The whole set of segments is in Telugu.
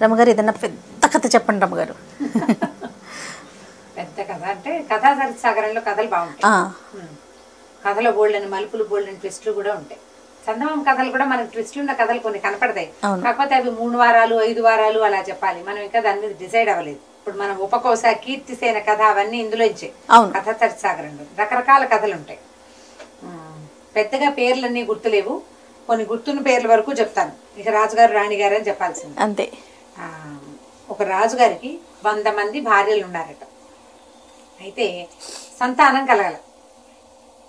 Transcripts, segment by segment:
రమ్మగారు ఏదన్నా పెద్ద కథ చెప్పండి రమ్మగారు. పెద్ద కథ అంటే కథా సాగరంలో కథలు బాగుంటాయి. కథలో బోల్డని మలుపులు, బోల్డని ట్విస్టులు కూడా ఉంటాయి. చందమామ కథలు కూడా మనకు ట్విస్టులు ఉన్న కథలు కొన్ని కనపడతాయి. కాకపోతే అవి 3 వారాలు 5 వారాలు అలా చెప్పాలి. మనం ఇంకా దాని మీద డిసైడ్ అవ్వలేదు. ఇప్పుడు మనం ఉపకోస, కీర్తిసేన కథ అవన్నీ ఇందులో ఇచ్చే కథా సాగరంలో రకరకాల కథలు ఉంటాయి. పెద్దగా పేర్లన్నీ గుర్తులేవు, కొన్ని గుర్తున్న పేర్ల వరకు చెప్తాను. ఇక రాజుగారు రాణిగారు అని చెప్పాల్సింది అంతే. ఒక రాజుగారికి 100 మంది భార్యలు ఉన్నారట. అయితే సంతానం కలగల,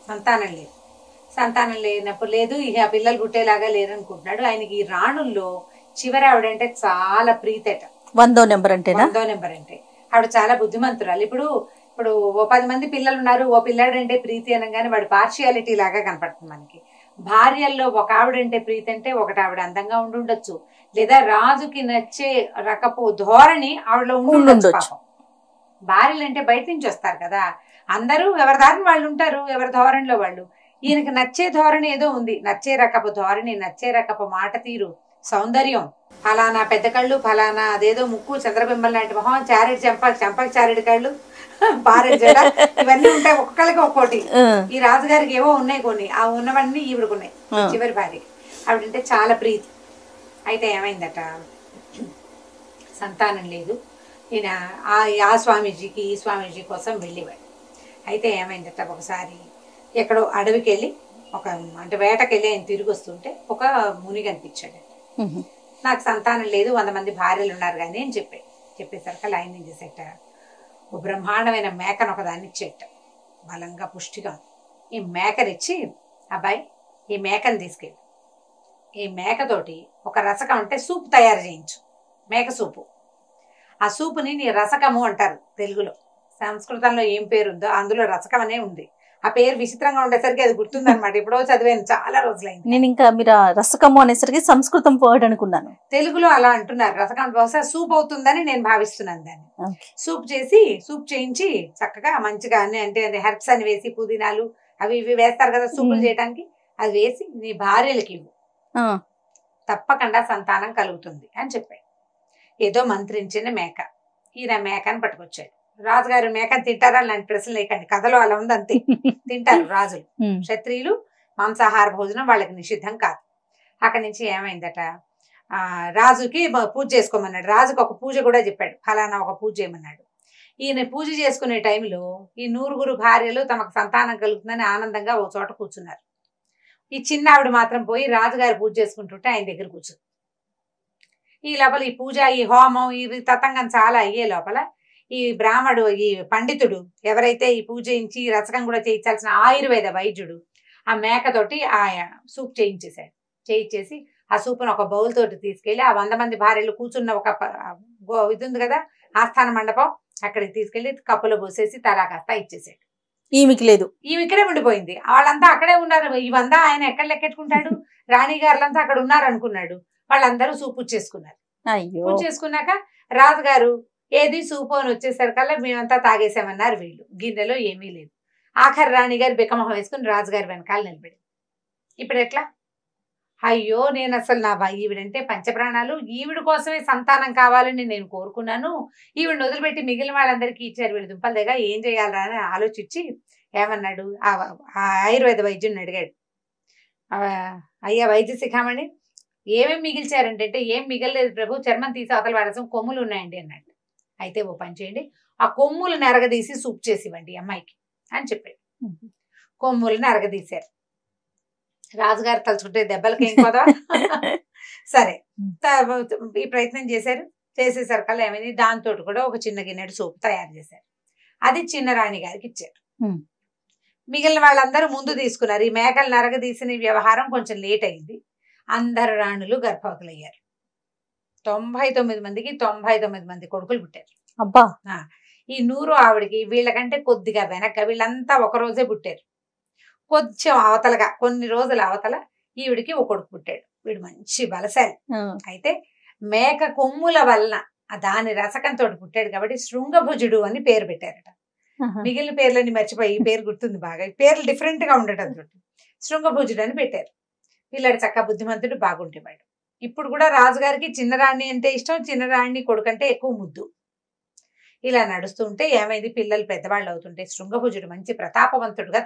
సంతానం లేదు. సంతానం లేనప్పుడు లేదు, ఇక పిల్లలు పుట్టేలాగా లేరనుకుంటున్నాడు. ఆయనకి ఈ రాణుల్లో చివరి ఆవిడంటే చాలా ప్రీతట. 100వ నెంబర్ అంటేనా? 100వ నెంబర్ అంటే ఆవిడ చాలా బుద్ధిమంతురాలు. ఇప్పుడు ఓ 10 మంది పిల్లలు ఉన్నారు, ఓ పిల్లాడంటే ప్రీతి అనగానే వాడు పార్షియాలిటీ లాగా కనపడుతుంది మనకి. భార్యల్లో ఒక ఆవిడంటే ప్రీతి అంటే ఒకటి ఆవిడ అందంగా ఉండుండొచ్చు, లేదా రాజుకి నచ్చే రకపు ధోరణి ఆవిడలో ఉండుండొచ్చు. పాపం భార్యలు అంటే బయట నుంచి వస్తారు కదా, అందరూ ఎవరి దారిని వాళ్ళు ఉంటారు, ఎవరి ధోరణిలో వాళ్ళు. ఈయనకి నచ్చే ధోరణి ఏదో ఉంది, నచ్చే రకపు ధోరణి, నచ్చే రకపు మాట తీరు, సౌందర్యం. ఫలానా పెద్ద కళ్ళు, ఫలానా అదేదో ముక్కు, చంద్రబింబం లాంటి మొహం, చారెడు చెంపకి చారెడు కళ్ళు, పారెడు జడ, ఇవన్నీ ఉంటాయి ఒక్కొక్కరికి ఒక్కోటి. ఈ రాజుగారికి ఏవో ఉన్నాయి కొన్ని, ఆ ఉన్నవన్నీ ఈవిడకున్నాయి. చివరి భార్యకి ఆవిడంటే చాలా ప్రీతి. అయితే ఏమైందట, సంతానం లేదు. ఈయన ఆ స్వామీజీకి ఈ స్వామీజీ కోసం వెళ్ళేవాడు. అయితే ఏమైందట, ఒకసారి ఎక్కడో అడవికి వెళ్ళి అంటే వేటకెళ్ళి ఆయన తిరిగి వస్తుంటే ఒక ముని కనిపించాడు. నాకు సంతానం లేదు, 100 మంది భార్యలు ఉన్నారు కానీ అని చెప్పేసరికి ఆయన ఏం చేసేట, ఓ బ్రహ్మాండమైన మేకను ఒకదాన్ని ఇచ్చేట, బలంగా పుష్టిగా. ఈ మేకనిచ్చి, అబ్బాయి ఈ మేకను తీసుకెళ్ళి ఈ మేకతోటి ఒక రసకం అంటే సూప్ తయారు చేయించు, మేక సూపు. ఆ సూపుని నీ రసకము అంటారు తెలుగులో. సంస్కృతంలో ఏం పేరుందో అందులో రసకం అనే ఉంది. ఆ పేరు విచిత్రంగా ఉండేసరికి అది గుర్తుందనమాట. ఎప్పుడో చదివాను, చాలా రోజులైంది. నేను ఇంకా మీరు రసకము అనేసరికి సంస్కృతం వర్డ్ అనుకున్నాను. తెలుగులో అలా అంటున్నారు. రసకం బహుశా సూప్ అవుతుందని నేను భావిస్తున్నాను. దాన్ని సూప్ చేయించి చక్కగా మంచిగా అన్ని అంటే హెర్బ్స్ అని వేసి, పుదీనాలు అవి ఇవి వేస్తారు కదా సూపులు చేయడానికి, అది వేసి నీ భార్యలకి ఇవ్వు, తప్పకుండా సంతానం కలుగుతుంది అని చెప్పాడు. ఏదో మంత్రించిన మేక. ఈయన మేకని పట్టుకొచ్చాడు. రాజుగారు మేకని తింటారా లాంటి ప్రశ్న లేకండి, కథలో అలా ఉంది అంతే. తింటారు రాజులు, క్షత్రియులు మాంసాహార భోజనం వాళ్ళకి నిషిద్ధం కాదు. అక్కడి నుంచి ఏమైందట, రాజుకి పూజ చేసుకోమన్నాడు. రాజుకి ఒక పూజ కూడా చెప్పాడు, ఫలానా ఒక పూజ చేయమన్నాడు. ఈయన పూజ చేసుకునే టైంలో ఈ 100 భార్యలు తమకు సంతానం కలుగుతుందని ఆనందంగా ఒక చోట కూర్చున్నారు. ఈ చిన్న ఆవిడ మాత్రం పోయి రాజుగారు పూజ చేసుకుంటుంటే ఆయన దగ్గర కూర్చుంది. ఈ లోపల ఈ పూజ, ఈ హోమం, ఈ తతంగం చాలా అయ్యే లోపల ఈ బ్రాహ్మడు, ఈ పండితుడు ఎవరైతే ఈ పూజ చేయించి రసకం కూడా చేయించాల్సిన ఆయుర్వేద వైద్యుడు ఆ మేకతోటి ఆ సూప్ చేయించేసి ఆ సూపును ఒక బౌల్ తోటి తీసుకెళ్లి ఆ 100 మంది భార్యలు కూర్చున్న ఒక ఇది ఉంది కదా ఆస్థాన మండపం, అక్కడికి తీసుకెళ్లి కప్పులో పోసేసి తలా కాస్త ఇచ్చేసాడు. ఈమెకి ఇక్కడే ఉండిపోయింది. వాళ్ళంతా అక్కడే ఉన్నారు. ఇవంతా ఆయన ఎక్కడ లెక్కెట్టుకుంటాడు, రాణి గారులంతా అక్కడ ఉన్నారు అనుకున్నాడు. వాళ్ళందరూ సూపు చేసుకున్నారు. పూజ చేసుకున్నాక రాజుగారు ఏది సూపు అని వచ్చేసరికల్లా మేమంతా తాగేసామన్నారు వీళ్ళు. గిన్నెలో ఏమీ లేదు. ఆఖరి రాణిగారు బిక్కమొహం వేసుకుని రాజుగారి వెనకాల నిలబడి, ఇప్పుడు ఎట్లా, అయ్యో నేను అసలు నా ఈవిడంటే పంచప్రాణాలు, ఈవిడ కోసమే సంతానం కావాలని నేను కోరుకున్నాను, ఈవిడిని వదిలిపెట్టి మిగిలిన వాళ్ళందరికీ ఇచ్చారు, వీడి దుంపల దగ్గర ఏం చేయాలా అని ఆలోచించి ఏమన్నాడు, ఆ ఆయుర్వేద వైద్యుని అడిగాడు, అయ్యా వైద్య శిఖామణి ఏమేమి మిగిల్చారంటే, ఏం మిగలలేదు ప్రభు, చర్మం తీసి అవతల వాడసం కొమ్ములు ఉన్నాయండి అన్నాడు. అయితే ఓ పని చేయండి, ఆ కొమ్ములు నరగదీసి సూప్ చేసి ఇవ్వండి అమ్మాయికి అని చెప్పాడు. కొమ్ములు నరగదీశారు. రాజుగారు తలుచుకుంటే దెబ్బలకి ఏం కదా. సరే ఈ ప్రయత్నం చేసేసరికల్లా ఏమైంది, దాంతో కూడా ఒక చిన్న గిన్నెడు సూప్ తయారు చేశారు. అది చిన్న రాణి గారికి ఇచ్చారు. మిగిలిన వాళ్ళందరూ ముందు తీసుకున్నారు. ఈ మేకలు నరగదీసిన వ్యవహారం కొంచెం లేట్ అయింది. అందరు రాణులు గర్భవతులయ్యారు. 99 మందికి 99 మంది కొడుకులు పుట్టారు. అబ్బా! ఈ 100 ఆవిడికి వీళ్ళకంటే కొద్దిగా వెనక, వీళ్ళంతా ఒక రోజే పుట్టారు. కొంచెం అవతలగా కొన్ని రోజుల అవతల ఈవిడికి ఒక కొడుకు పుట్టాడు. వీడు మంచి బలశాలి. అయితే మేక కొమ్ముల వలన దాని రసకంతో పుట్టాడు కాబట్టి శృంగభుజుడు అని పేరు పెట్టారట. మిగిలిన పేర్లని మర్చిపోయి ఈ పేరు గుర్తుంది బాగా. ఈ పేర్లు డిఫరెంట్ గా ఉండటం తోటి శృంగభుజుడు అని పెట్టారు. పిల్లడు చక్క బుద్ధిమంతుడు, బాగుంటేవాడు. ఇప్పుడు కూడా రాజుగారికి చిన్నరాణి అంటే ఇష్టం, చిన్నరాణి కొడుకంటే ఎక్కువ ముద్దు. ఇలా నడుస్తుంటే ఏమైంది, పిల్లలు పెద్దవాళ్ళు అవుతుంటే శృంగభుజుడు మంచి ప్రతాపవంతుడుగా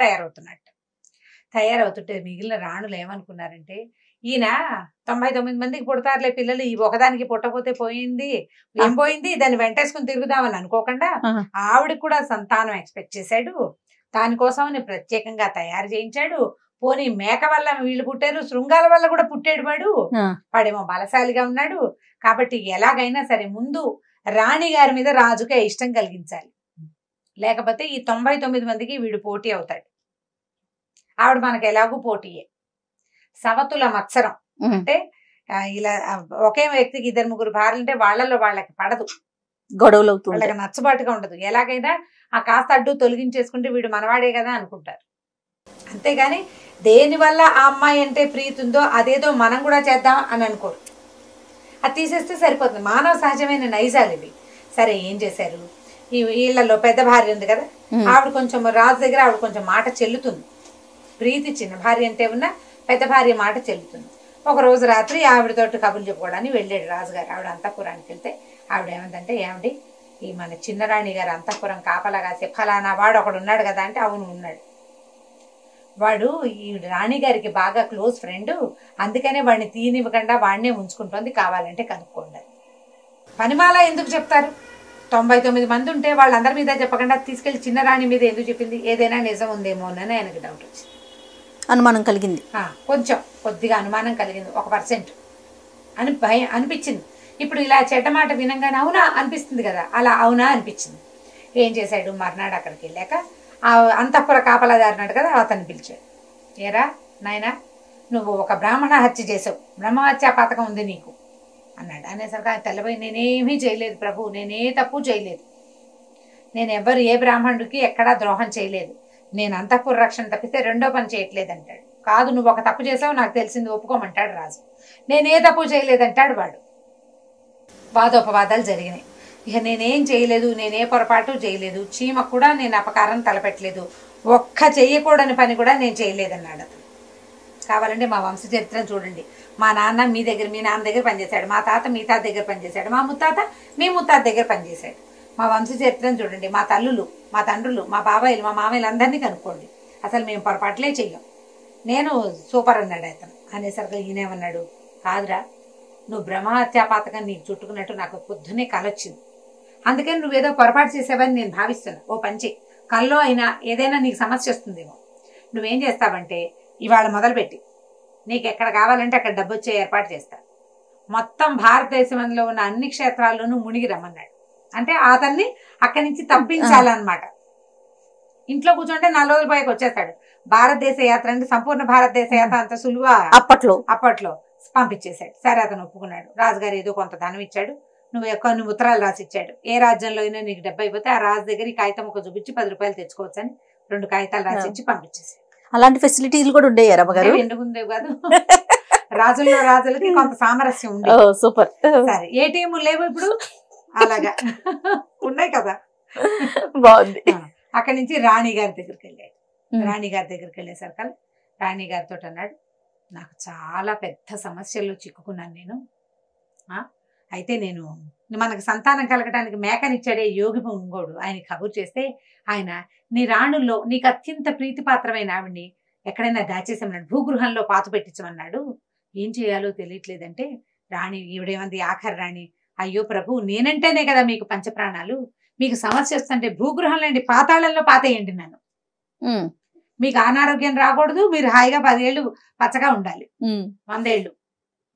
తయారవుతుంటే మిగిలిన రాణులు ఏమనుకున్నారంటే, ఈయన 99 మందికి పుడతారులే పిల్లలు, ఈ ఒకదానికి పుట్టపోతే పోయింది, ఏం పోయింది, దాన్ని వెంటేసుకుని తిరుగుదామని అనుకోకుండా ఆవిడకి కూడా సంతానం ఎక్స్పెక్ట్ చేశాడు. దానికోసం ప్రత్యేకంగా తయారు చేయించాడు. పోనీ మేక వల్ల వీళ్ళు పుట్టారు, శృంగాల వల్ల కూడా పుట్టాడు వాడేమో బలశాలిగా ఉన్నాడు. కాబట్టి ఎలాగైనా సరే ముందు రాణి గారి మీద రాజుకే ఇష్టం కలిగించాలి, లేకపోతే ఈ 99 మందికి వీడు పోటీ అవుతాడు. ఆవిడ మనకు ఎలాగూ పోటీయే. సవతుల మత్సరం అంటే ఇలా ఒకే వ్యక్తికి 2-3 భార్యలు అంటే వాళ్ళలో వాళ్ళకి పడదు, గొడవలు వాళ్ళకి నచ్చబాటుగా ఉండదు. ఎలాగైనా ఆ కాస్త అడ్డు తొలగించేసుకుంటే వీడు మనవాడే కదా అనుకుంటారు. అంతేగాని దేనివల్ల ఆ అమ్మాయి అంటే ప్రీతి ఉందో అదేదో మనం కూడా చేద్దాం అని అనుకోరు. అది తీసేస్తే సరిపోతుంది. మానవ సహజమైన నైజాలు ఇవి. సరే ఏం చేశారు, ఈ వీళ్ళలో పెద్ద భార్య ఉంది కదా, ఆవిడ కొంచెం రాజు దగ్గర ఆవిడ కొంచెం మాట చెల్లుతుంది. ప్రీతి చిన్న భార్య అంటే ఉన్న పెద్ద భార్య మాట చెల్లుతుంది. ఒక రోజు రాత్రి ఆవిడతోటి కబుర్లు చెప్పుకోవడానికి వెళ్ళాడు రాజుగారు. ఆవిడ అంతఃపురానికి వెళ్తే ఆవిడ ఏమందంటే, ఏమండి ఈ మన చిన్నరాణి గారు అంతఃపురం కాపలాగా ఫలానా వాడు ఒకడు ఉన్నాడు కదా అంటే, అవును ఉన్నాడు, వాడు ఈ రాణి గారికి బాగా క్లోజ్ ఫ్రెండ్, అందుకనే వాడిని తీనివ్వకుండా వాడినే ఉంచుకుంటుంది, కావాలంటే కనుక్కోండి. పనిమాల ఎందుకు చెప్తారు? 99 మంది ఉంటే వాళ్ళందరి మీద చెప్పకుండా తీసుకెళ్లి చిన్నరాణి మీద ఎందుకు చెప్పింది? ఏదైనా నిజం ఉందేమో అని ఆయనకు డౌట్ వచ్చింది, అనుమానం కలిగింది. కొద్దిగా అనుమానం కలిగింది, 1% అని భయం అనిపించింది. ఇప్పుడు ఇలా చెడ్డ మాట వినంగానే అవునా అనిపిస్తుంది కదా, అలా అవునా అనిపించింది. ఏం చేశాడు, మర్నాడు అక్కడికి వెళ్ళాక ఆ అంతఃపుర కాపలాదారినాడు కదా, అతన్ని పిలిచాడు. ఏరా నాయనా, నువ్వు ఒక బ్రాహ్మణ హత్య చేసావు, బ్రహ్మహత్యా పథకం ఉంది నీకు అన్నాడు. అనేసరికి ఆయన తెల్లబోయి, నేనేమీ చేయలేదు ప్రభు, నేనే తప్పు చేయలేదు, నేను ఎవరు ఏ బ్రాహ్మణుడికి ఎక్కడా ద్రోహం చేయలేదు, నేను అంతఃపుర రక్షణ తప్పిస్తే రెండో పని చేయట్లేదు అంటాడు. కాదు నువ్వు ఒక తప్పు చేసావు, నాకు తెలిసింది ఒప్పుకోమంటాడు రాజు. నేనే తప్పు చేయలేదంటాడు వాడు. వాదోపవాదాలు జరిగినాయి. ఇక నేనేం చేయలేదు, నేనే పొరపాటు చేయలేదు, చీమకు కూడా నేను అపకారం తలపెట్టలేదు, ఒక్క చేయకూడని పని కూడా నేను చేయలేదన్నాడు అతను. కావాలంటే మా వంశ చరిత్రను చూడండి. మా నాన్న మీ నాన్న దగ్గర పనిచేశాడు, మా తాత మీ తాత దగ్గర పనిచేశాడు, మా ముత్తాత మీ ముత్తాత దగ్గర పనిచేశాడు. మా వంశ చరిత్రను చూడండి, మా తల్లులు, మా తండ్రులు, మా బాబాయిలు, మా మామయ్యలు అందరినీ కనుక్కోండి, అసలు మేము పొరపాట్లే చెయ్యం, నేను సూపర్ అన్నాడు అతను. అనేసరికి ఈయనేమన్నాడు, కాదురా నువ్వు బ్రహ్మహత్యా పాతకం నీకు చుట్టుకున్నట్టు నాకు పొద్దునే కలొచ్చింది, అందుకని నువ్వేదో పొరపాటు చేసావని నేను భావిస్తున్నా. ఓ పంచి కల్లో అయినా ఏదైనా నీకు సమస్య వస్తుందేమో, నువ్వేం చేస్తావంటే ఇవాళ మొదలుపెట్టి నీకు ఎక్కడ కావాలంటే అక్కడ డబ్బు వచ్చే ఏర్పాటు చేస్తా, మొత్తం భారతదేశంలో ఉన్న అన్ని క్షేత్రాల్లోనూ మునిగి రమ్మన్నాడు. అంటే అతన్ని అక్కడి నుంచి తప్పించాలన్నమాట. ఇంట్లో కూర్చుంటే 4 రోజుల పైకి వచ్చేస్తాడు. భారతదేశ యాత్ర అంటే సంపూర్ణ భారతదేశ యాత్ర అంత సులువా అప్పట్లో పంపించేశాడు. సరే అతను ఒప్పుకున్నాడు. రాజుగారు ఏదో కొంత ధనం ఇచ్చాడు, కొన్ని ఉత్తరాలు రాసి ఇచ్చాడు. ఏ రాజ్యంలో అయినా నీకు డబ్బు అయిపోతే ఆ రాజు దగ్గర ఈ కాగితం ఒక చూపించి 10 రూపాయలు తెచ్చుకోవచ్చు అని 2 కాగితాలు రాసి ఇచ్చి పంపించేసాడు. అలాంటి ఫెసిలిటీలు కూడా ఉండేవి రమ్మగారు? ఎందుకు ఉండేవి కాదు, రాజులకి కొంత సామరస్యం ఉంది. సూపర్. సరే ఏటీఎం లేవు ఇప్పుడు, అలాగా ఉన్నాయి కదా, బాగుంది. అక్కడి నుంచి రాణి గారి దగ్గరికి వెళ్ళాడు. రాణి గారి దగ్గరికి వెళ్ళేసరికి రాణి గారితో అన్నాడు, నాకు చాలా పెద్ద సమస్యల్లో చిక్కుకున్నాను నేను, అయితే నేను మనకు సంతానం కలగడానికి మేకనిచ్చాడే యోగి ఇంకోడు ఆయన కబురు చేస్తే, ఆయన నీ రాణుల్లో నీకు అత్యంత ప్రీతిపాత్రమైన ఆవిడ్ని ఎక్కడైనా దాచేసామన్నాడు, భూగృహంలో పాత పెట్టించమన్నాడు. ఏం చేయాలో తెలియట్లేదంటే రాణి ఈవిడేమంది, ఆఖరి రాణి, అయ్యో ప్రభు నేనంటేనే కదా మీకు పంచప్రాణాలు, మీకు సమస్య వస్తుంటే భూగృహంలో అండి పాతాళంలో పాతేయండి నన్ను, మీకు అనారోగ్యం రాకూడదు, మీరు హాయిగా 10 ఏళ్ళు పచ్చగా ఉండాలి, 100 ఏళ్ళు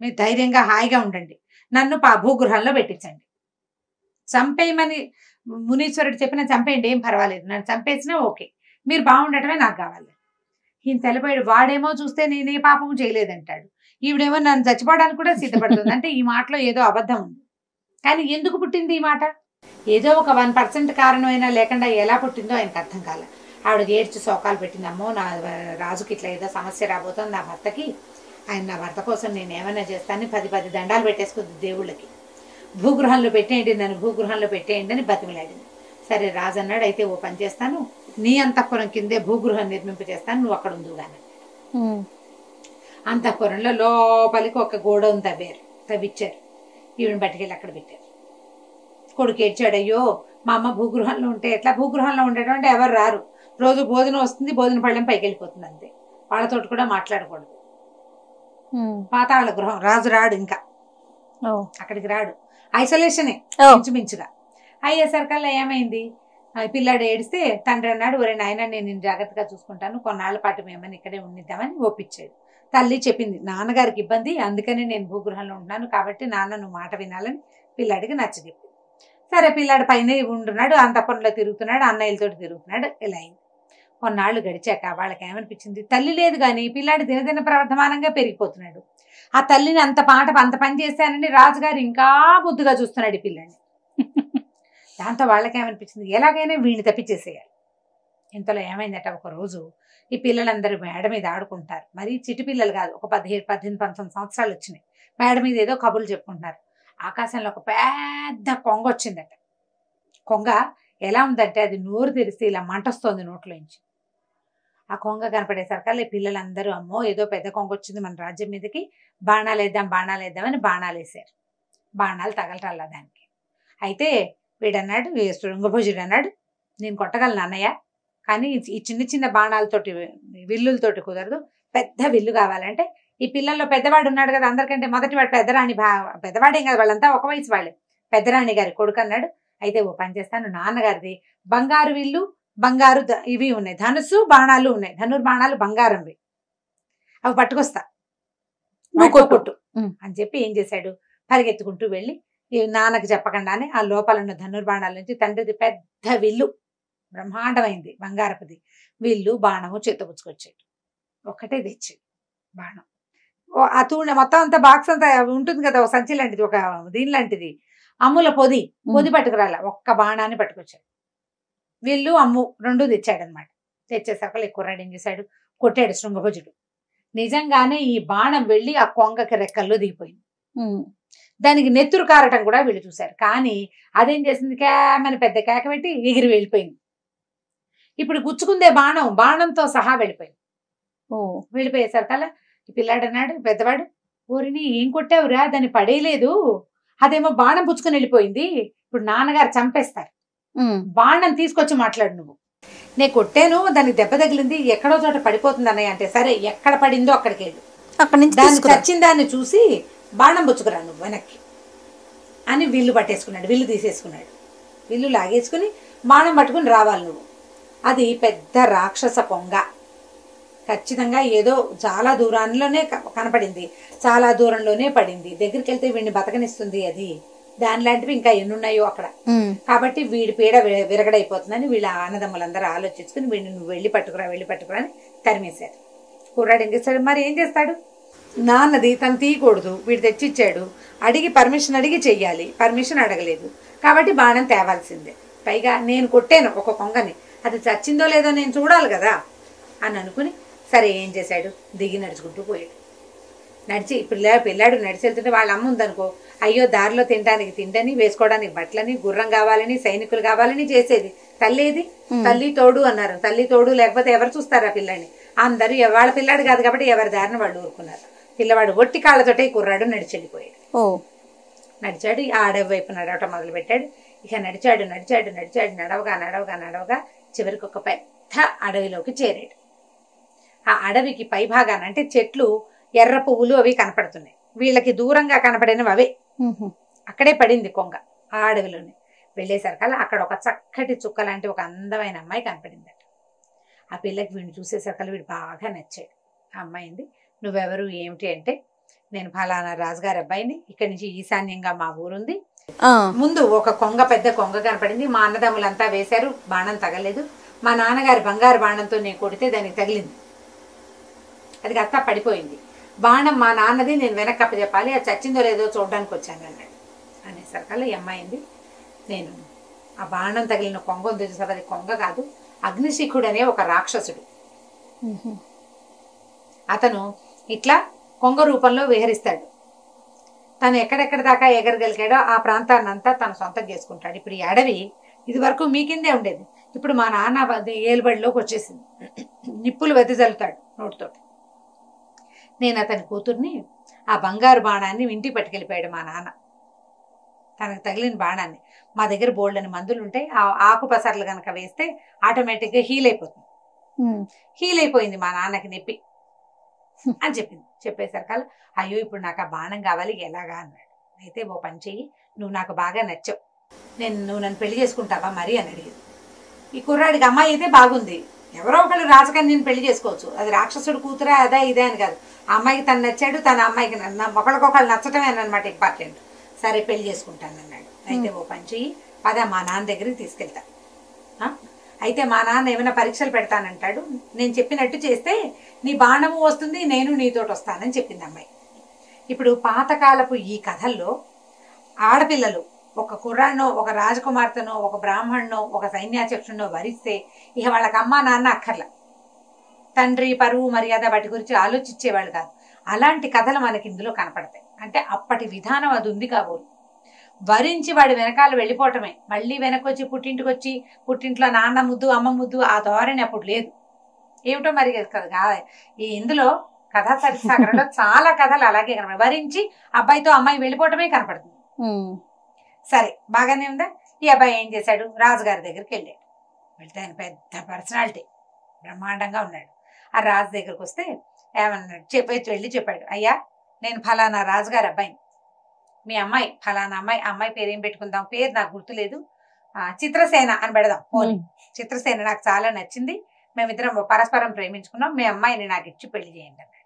మీరు ధైర్యంగా హాయిగా ఉండండి, నన్ను భూగృహంలో పెట్టించండి, చంపేయమని మునీశ్వరుడు చెప్పిన చంపేయండి ఏం పర్వాలేదు, నన్ను చంపేసినా ఓకే, మీరు బాగుండటమే నాకు కావాలి. ఈయన తెలపోయాడు. వాడేమో చూస్తే నేనే పాపం చేయలేదంటాడు, ఈవిడేమో నన్ను చచ్చిపోవడానికి కూడా సిద్ధపడుతుంది. అంటే ఈ మాటలో ఏదో అబద్ధం ఉంది. కానీ ఎందుకు పుట్టింది ఈ మాట? ఏదో ఒక 1% కారణమైనా లేకుండా ఎలా పుట్టిందో ఆయనకు అర్థం కాలే. ఆవిడ ఏడ్చి శోకాలు పెట్టింది, అమ్మో నా రాజుకి ఇట్లా ఏదో సమస్య రాబోతుంది నా భర్తకి, ఆయన నా భర్త కోసం నేను ఏమైనా చేస్తానని 10 దండాలు పెట్టేసుకుంది దేవుళ్ళకి, భూగృహంలో పెట్టేయండి నన్ను, భూగృహంలో పెట్టేయండి అని బతిమిలాడింది. సరే రాజు అన్నాడు, అయితే ఓ పని చేస్తాను, నీ అంతఃపురం కిందే భూగృహం నిర్మింప చేస్తాను, నువ్వు అక్కడ ఉందిగానే. అంతఃపురంలో లోపలికి ఒక గోడౌన్ తవ్విచ్చారు. ఈవిని పట్టుకెళ్ళి అక్కడ పెట్టారు. కొడుకు ఏడ్చాడు, అయ్యో మా అమ్మ భూగృహంలో ఉంటే ఎట్లా? భూగృహంలో ఉండటం అంటే ఎవరు రారు, రోజు భోజనం వస్తుంది, భోజన పళ్ళెం పైకి వెళ్ళిపోతుంది అంతే, వాళ్ళతో కూడా మాట్లాడకూడదు. పాతాళ గృహం, రాజు రాడు, ఇంకా అక్కడికి రాడు, ఐసోలేషనే ఇంచుమించుగా. అయ్యేసరికల్లా ఏమైంది, పిల్లాడు ఏడిస్తే తండ్రి అన్నాడు, ఒరే నాయన నేను నిన్ను జాగ్రత్తగా చూసుకుంటాను, కొన్నాళ్ళ పాటు మేమని ఇక్కడే ఉండిద్దామని ఒప్పించాడు. తల్లి చెప్పింది, నాన్నగారికి ఇబ్బంది, అందుకని నేను భూగృహంలో ఉంటున్నాను, కాబట్టి నాన్న నువ్వు మాట వినాలని పిల్లాడికి నచ్చజెప్పింది. సరే పిల్లాడు పైన ఉంటున్నాడు, అంతఃపురంలో తిరుగుతున్నాడు, అన్నయ్యలతో తిరుగుతున్నాడు. ఇలా అయింది. కొన్నాళ్ళు గడిచాక వాళ్ళకి ఏమనిపించింది, తల్లి లేదు కానీ పిల్లాడు దినదిన ప్రవర్ధమానంగా పెరిగిపోతున్నాడు. ఆ తల్లిని అంత పని చేశానని రాజుగారు ఇంకా ముద్దుగా చూస్తున్నాడు ఈ పిల్లాడిని. దాంతో వాళ్ళకి ఏమనిపించింది, ఎలాగైనా వీడిని తప్పించేసేయాలి. ఇంతలో ఏమైందట, ఒక రోజు ఈ పిల్లలందరూ మేడ మీద ఆడుకుంటారు. మరి చిటి పిల్లలు కాదు, ఒక 17, 18, 19 సంవత్సరాలు వచ్చినాయి. మేడ మీద ఏదో కబుర్లు చెప్పుకుంటున్నారు. ఆకాశంలో ఒక పెద్ద కొంగ వచ్చిందట. కొంగ ఎలా ఉందంటే అది నోరు తెరిస్తే ఇలా మంటొస్తోంది నోట్లోంచి. ఆ కొంగ కనపడేసరికల్లా పిల్లలందరూ అమ్మో ఏదో పెద్ద కొంగ వచ్చింది మన రాజ్యం మీదకి, బాణాలు వేద్దామని బాణాలు వేశారు. బాణాలు తగలటల్లా దానికి. అయితే వీడన్నాడు, శృంగభుజుడు అన్నాడు, నేను కొట్టగలను అన్నయ్య, కానీ ఈ చిన్న చిన్న బాణాలతోటి విల్లులతోటి కుదరదు, పెద్ద విల్లు కావాలంటే ఈ పిల్లల్లో పెద్దవాడు ఉన్నాడు కదా, అందరికంటే మొదటి వాడు పెద్దవాడేం కదా, వాళ్ళంతా ఒక వయసు వాళ్ళే, పెద్దరాణి గారి కొడుకు అన్నాడు. అయితే ఓ పని చేస్తాను, నాన్నగారిది బంగారు విల్లు, బంగారు ఇవి ఉన్నాయి, ధనుసు బాణాలు ఉన్నాయి, ధనుర్బాణాలు బంగారంవి, అవి పట్టుకొస్తా, కొట్టు అని చెప్పి ఏం చేశాడు, పరిగెత్తుకుంటూ వెళ్ళి నాన్నకి చెప్పకుండానే ఆ లోపల ఉన్న ధనుర్బాణాల నుంచి తండ్రిది పెద్ద విల్లు, బ్రహ్మాండమైంది బంగారపుది విల్లు, బాణము చేతపుచ్చుకొచ్చాడు. ఒక్కటే తెచ్చాడు బాణం. ఆ తూణె మొత్తం అంతా బాక్స్ అంతా ఉంటుంది కదా, ఒక సంచి లాంటిది, ఒక దీని లాంటిది, అమ్ముల పొది పట్టుకురాల, ఒక్క బాణాన్ని పట్టుకొచ్చాడు. విల్లు అమ్ము రెండు తెచ్చాడనమాట. తెచ్చేసరికి కుర్రాడు ఏం చేశాడు, కొట్టాడు శృంగభుజుడు. నిజంగానే ఈ బాణం వెళ్ళి ఆ కొంగకి రెక్కల్లో దిగిపోయింది. దానికి నెత్తురు కారటం కూడా వీళ్ళు చూశారు. కానీ అదేం చేసింది, కేమని పెద్ద కేక పెట్టి ఎగిరి వెళ్ళిపోయింది. ఇప్పుడు గుచ్చుకుందే బాణంతో సహా వెళ్ళిపోయింది. వెళ్ళిపోయేసరికల్లా ఈ పిల్లాడు అన్నాడు, పెద్దవాడు, ఊరిని ఏం కొట్టావురా, దాన్ని పడేయలేదు, అదేమో బాణం పుచ్చుకుని వెళ్ళిపోయింది, ఇప్పుడు నాన్నగారు చంపేస్తారు, బాణం తీసుకొచ్చి మాట్లాడు నువ్వు. నేను కొట్టాను, దానికి దెబ్బ తగిలింది, ఎక్కడో చోట పడిపోతుంది అన్నయ్య అంటే, సరే ఎక్కడ పడిందో అక్కడికి వెళ్ళు, దాన్ని చచ్చిన దాన్ని చూసి బాణం పుచ్చుకురా నువ్వు వెనక్కి అని విల్లు పట్టేసుకున్నాడు. విల్లు తీసేసుకున్నాడు. విల్లు లాగేసుకుని బాణం పట్టుకుని రావాలి నువ్వు. అది పెద్ద రాక్షస కొంగ, ఖచ్చితంగా ఏదో చాలా దూరంలోనే కనపడింది, చాలా దూరంలోనే పడింది, దగ్గరికి వెళ్తే వీడిని బతకనిస్తుంది అది, దాని లాంటివి ఇంకా ఎన్నున్నాయో అక్కడ. కాబట్టి వీడి పీడ విరగడైపోతుందని వీళ్ళ అన్నదమ్ములందరూ ఆలోచించుకుని వీడిని నువ్వు వెళ్ళి పట్టుకురా అని తరిమేశారు. కుర్రాడు ఏం చేస్తాడు, మరి ఏం చేస్తాడు, నాన్నది తను తీయకూడదు, వీడు తెచ్చిచ్చాడు, పర్మిషన్ అడిగి చెయ్యాలి, పర్మిషన్ అడగలేదు, కాబట్టి బాణం తేవాల్సిందే. పైగా నేను కొట్టాను ఒక కొంగని, అది చచ్చిందో లేదో నేను చూడాలి కదా అని అనుకుని సరే ఏం చేశాడు, దిగి నడుచుకుంటూ పోయాడు. పిల్లాడు నడిచి వెళ్తుంటే వాళ్ళ అమ్మ ఉందనుకో, అయ్యో దారిలో తినడానికి తిండని, వేసుకోవడానికి బట్టలని, గుర్రం కావాలని, సైనికులు కావాలని చేసేది. తల్లేది, తల్లి తోడు అన్నారు. తల్లి తోడు లేకపోతే ఎవరు చూస్తారా పిల్లాడిని? అందరూ వాళ్ళ పిల్లాడు కాదు కాబట్టి ఎవరి దారిని వాళ్ళు ఊరుకున్నారు. పిల్లవాడు ఒట్టి కాళ్ళతోటే కుర్రాడు నడిచి వెళ్ళిపోయాడు. నడిచాడు, ఆ అడవి వైపు నడవటం మొదలు పెట్టాడు. ఇక నడిచాడు నడవగా చివరికి ఒక పెద్ద అడవిలోకి చేరాడు. ఆ అడవికి పై భాగాన అంటే చెట్లు, ఎర్ర పువ్వులు అవి కనపడుతున్నాయి. వీళ్ళకి దూరంగా కనపడినవి అవే. అక్కడే పడింది కొంగ, ఆ అడవిలోనే. వెళ్ళేసరికల్లా అక్కడ ఒక చక్కటి చుక్క లాంటి ఒక అందమైన అమ్మాయి కనపడిందట. ఆ పిల్లకి వీడిని చూసేసరికల్లా వీడు బాగా నచ్చాడు. ఆ అమ్మాయింది, నువ్వెవరు ఏమిటి అంటే, నేను ఫలానా రాజుగారి అబ్బాయిని, ఇక్కడి నుంచి ఈశాన్యంగా మా ఊరుంది, ముందు ఒక పెద్ద కొంగ కనపడింది, మా అన్నదమ్ములంతా వేశారు, బాణం తగలేదు, మా నాన్నగారి బంగారు బాణంతో నేను కొడితే దానికి తగిలింది, అది అత్త పడిపోయింది, బాణం మా నాన్నది, నేను వెనక్కి అప్పచెప్పాలి, అది చచ్చిందో లేదో చూడడానికి వచ్చాను అన్నాడు. అనేసరికల్లా ఈ అమ్మాయింది, నేను ఆ బాణం తగిలిన కొంగ ఉంది చూసారు, అది కొంగ కాదు, అగ్నిశిఖుడు అనే ఒక రాక్షసుడు. అతను ఇట్లా కొంగ రూపంలో విహరిస్తాడు. తను ఎక్కడెక్కడ దాకా ఎగరగలిగాడో ఆ ప్రాంతాన్ని అంతా తను సొంతం చేసుకుంటాడు. ఇప్పుడు ఈ అడవి ఇది వరకు మీ కిందే ఉండేది, ఇప్పుడు మా నాన్న ఏలుబడిలోకి వచ్చేసింది. నిప్పులు వెదజల్లుతాడు నోటితో. నేను అతని కూతుర్ని ఆ బంగారు బాణాన్ని ఇంటికి పట్టుకెళ్ళిపోయాడు మా నాన్న. తనకు తగిలిన బాణాన్ని. మా దగ్గర బోల్డని మందులు ఉంటాయి, ఆ ఆకుపసర్లు కనుక వేస్తే ఆటోమేటిక్గా హీల్ అయిపోతుంది. హీల్ అయిపోయింది మా నాన్నకి నొప్పి అని చెప్పింది. చెప్పేసరికల్లా అయ్యో ఇప్పుడు నాకు ఆ బాణం కావాలి ఎలాగా అన్నాడు. అయితే ఓ పని చెయ్యి, నువ్వు నాకు బాగా నచ్చావు, నువ్వు నన్ను పెళ్లి చేసుకుంటావా మరి అని అడిగింది. ఈ కుర్రాడికి అమ్మాయి అయితే బాగుంది, ఎవరో ఒకళ్ళు రాజకన్యని పెళ్లి చేసుకోవచ్చు, అది రాక్షసుడు కూతురా అదే ఇదే అని కాదు. ఆ అమ్మాయికి తను నచ్చాడు, తన అమ్మాయికి ఒకళ్ళకొకళ్ళు నచ్చటమే అన్నమాట ఇంపార్టెంట్. సరే పెళ్లి చేసుకుంటాను అన్నాడు. అయితే ఓ పని చెయ్యి, పద మా నాన్న దగ్గరికి తీసుకెళ్తా. అయితే మా నాన్న ఏమైనా పరీక్షలు పెడతానంటాడు, నేను చెప్పినట్టు చేస్తే నీ బాణము వస్తుంది, నేను నీతోటి వస్తానని చెప్పింది అమ్మాయి. ఇప్పుడు పాతకాలపు ఈ కథల్లో ఆడపిల్లలు ఒక కుర్రాన్నో ఒక రాజకుమార్తెనో ఒక బ్రాహ్మణ్ణో ఒక సైన్యాధ్యక్షుడినో వరిస్తే ఇక వాళ్ళకి అమ్మా నాన్న అక్కర్లా, తండ్రి పరువు మర్యాద వాటి గురించి ఆలోచించేవాళ్ళు కాదు. అలాంటి కథలు మనకి ఇందులో కనపడతాయి. అంటే అప్పటి విధానం అది ఉంది కాబోలు. వరించి వాడి వెనకాల వెళ్ళిపోవటమే, మళ్ళీ వెనకొచ్చి పుట్టింటికి వచ్చి పుట్టింట్లో నాన్న ముద్దు అమ్మ ముద్దు ఆ ధోరణి అప్పుడు లేదు. ఏమిటో మరి ఈ ఇందులో కథా సరిసాగరంలో చాలా కథలు అలాగే కనపడ, వరించి అబ్బాయితో అమ్మాయి వెళ్ళిపోవటమే కనపడుతుంది. సరే బాగానే ఉందా. ఈ అబ్బాయి ఏం చేశాడు, రాజుగారి దగ్గరికి వెళ్ళాడు. వెళ్తే ఆయన పెద్ద పర్సనాలిటీ, బ్రహ్మాండంగా ఉన్నాడు. ఆ రాజు దగ్గరకు వస్తే ఏమన్నాడు, వెళ్ళి చెప్పాడు, అయ్యా నేను ఫలానా రాజుగారి అబ్బాయిని, మీ అమ్మాయి ఫలానా అమ్మాయి, అమ్మాయి పేరు ఏం పెట్టుకుందాం, పేరు నాకు గుర్తులేదు, చిత్రసేన అని పెడదాం పోనీ, చిత్రసేన నాకు చాలా నచ్చింది, మేమిద్దరం పరస్పరం ప్రేమించుకున్నాం, మీ అమ్మాయిని నాకు ఇచ్చి పెళ్లి చేయండి అన్నాడు.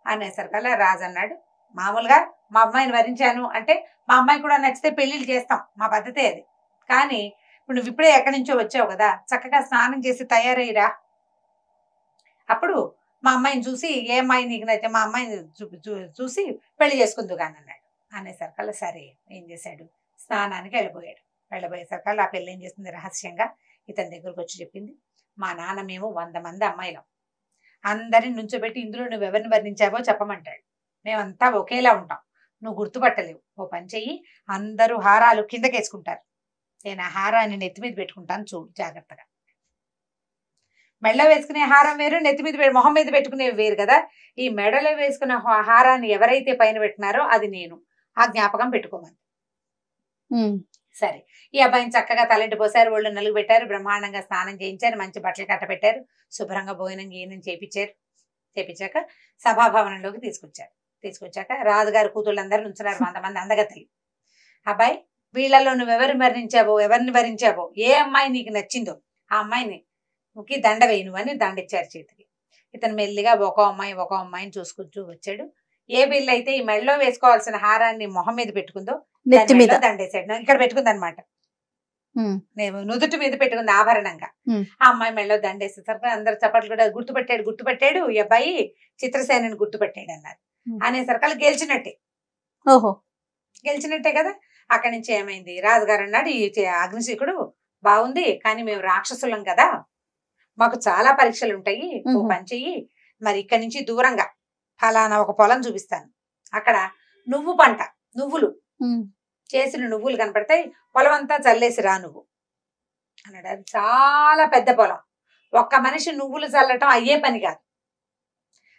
అనేసరికల్లా రాజు అన్నాడు, మామూలుగా మా అమ్మాయిని వరించాను అంటే మా అమ్మాయి కూడా నచ్చితే పెళ్లిళ్ళు చేస్తాం, మా పద్ధతే అది. కానీ ఇప్పుడు నువ్వు ఇప్పుడే ఎక్కడి నుంచో వచ్చావు కదా, చక్కగా స్నానం చేసి తయారయ్యిరా, అప్పుడు మా అమ్మాయిని చూసి ఏ అమ్మాయి నీకు నచ్చితే మా అమ్మాయిని చూసి పెళ్లి చేసుకుందు కానీ అన్నాడు. అనేసరికల్లా సరే ఏం చేశాడు, స్నానానికి వెళ్ళబోయేసరికల్లా ఆ పెళ్ళి ఏం చేస్తుంది, రహస్యంగా ఇతని దగ్గరకు వచ్చి చెప్పింది, మా నాన్న మేము 100 మంది అమ్మాయిలం, అందరిని నుంచోబెట్టి ఇందులో నువ్వు ఎవరిని వర్ణించావో చెప్పమంటాడు, మేమంతా ఒకేలా ఉంటాం, నువ్వు గుర్తుపట్టలేవు, ఓ పని చెయ్యి, అందరూ హారాలు కిందకేసుకుంటారు, నేను ఆ హారాన్ని నెత్తి మీద పెట్టుకుంటాను చూడు జాగ్రత్తగా. మెడలో వేసుకునే హారం వేరు, నెత్తి మీద మొహం మీద పెట్టుకునేవి వేరు కదా. ఈ మెడలో వేసుకున్న హారాన్ని ఎవరైతే పైన పెట్టినారో అది నేను, ఆ జ్ఞాపకం పెట్టుకోమని. సరే ఈ అబ్బాయిని చక్కగా తలంటి పోసారు, ఒళ్ళు నలుగు పెట్టారు, బ్రహ్మాండంగా స్నానం చేయించారు, మంచి బట్టలు కట్టబెట్టారు, శుభ్రంగా భోజనం గీనం చేపించాక సభాభవనంలోకి తీసుకొచ్చాక రాజుగారి కూతుళ్ళందరూ నుంచున్నారు, 100 మంది అందగత్తెలు. అబ్బాయి వీళ్ళలో ఎవరిని భరించావో ఏ అమ్మాయి నీకు నచ్చిందో ఆ అమ్మాయిని దండ వేయను అని దండిచ్చారు చేతికి. ఇతను మెల్లిగా ఒక అమ్మాయిని చూసుకుంటూ వచ్చాడు. ఏ బిల్లు అయితే ఈ మెడలో వేసుకోవాల్సిన హారాన్ని మొహం మీద పెట్టుకుందో నెత్తి మీద దండేసాడు, ఇక్కడ పెట్టుకుంది అనమాట, నుదుటి మీద పెట్టుకుంది ఆభరణంగా. ఆ అమ్మాయి మెడలో దండేసేసరికి అందరు చప్పట్లు కూడా గుర్తుపెట్టాడు ఈ అబ్బాయి చిత్రసేనని గుర్తుపెట్టాడు అన్నారు. అనేసరికి గెలిచినట్టే కదా. అక్కడి నుంచి ఏమైంది, రాజుగారు అన్నాడు, ఈ అగ్నిశీకుడు బాగుంది కానీ మేము రాక్షసులం కదా, మాకు చాలా పరీక్షలు ఉంటాయి, ఓ పని చెయ్యి, మరి ఇక్కడి నుంచి దూరంగా ఫలానా ఒక పొలం చూపిస్తాను, అక్కడ నువ్వులు చేసిన నువ్వులు కనపడతాయి, పొలం అంతా చల్లేసి రా నువ్వు అన్నాడు. అది చాలా పెద్ద పొలం, ఒక్క మనిషి నువ్వులు చల్లటం అయ్యే పని కాదు.